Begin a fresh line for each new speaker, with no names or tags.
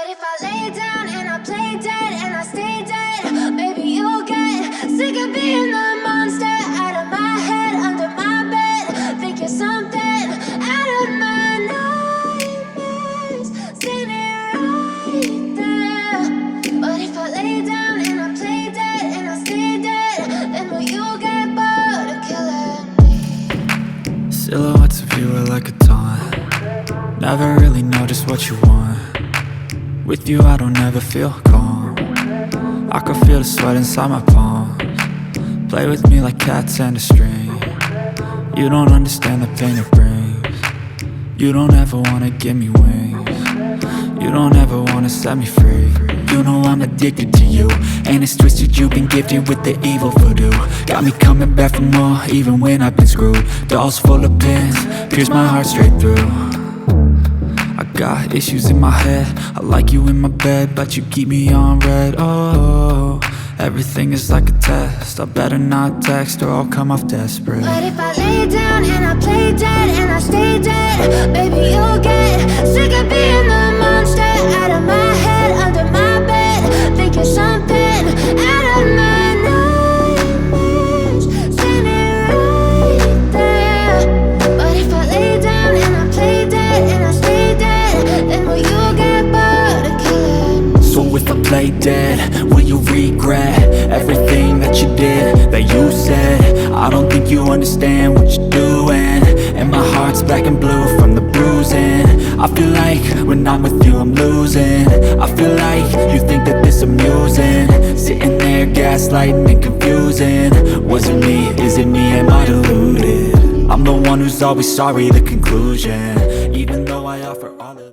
But if I lay down and I play dead and I stay dead, maybe you'll get sick of being the monster out of my head, under my bed. Think you're something out of my nightmares, standing right there. But if I lay down and I play dead and I stay dead, then will you get bored of killing me?
Silhouettes of you are like a taunt. Never really know just what you want. With you I don't ever feel calm. I can feel the sweat inside my palms. Play with me like cats and a string. You don't understand the pain it brings. You don't ever wanna give me wings. You don't ever wanna set me free. You know I'm addicted to you, and it's twisted, you've been gifted with the evil voodoo. Got me coming back for more, even when I've been screwed. Dolls full of pins, pierce my heart straight through. I got issues in my head, I like you in my bed, but you keep me on red. Oh, everything is like a test, I better not text or I'll come off desperate.
But if I lay down and I play dead and I stay dead, baby you'll get sick of being the monster out of my head, under my bed. Think you're something out of my nightmares, standing right there. But if I lay down and I play dead and I stay dead, then will you get bored of killing me?
So if I play dead, will you regret everything that you did, that you said? I don't think you understand what you're doing, and my heart's black and blue from the bruising. I feel like when I'm with you I'm losing. I feel like you think that this amusing, sitting there gaslighting and confusing. Was it me? Is it me? Am I deluded? I'm the one who's always sorry, the conclusion. Even though I offer all of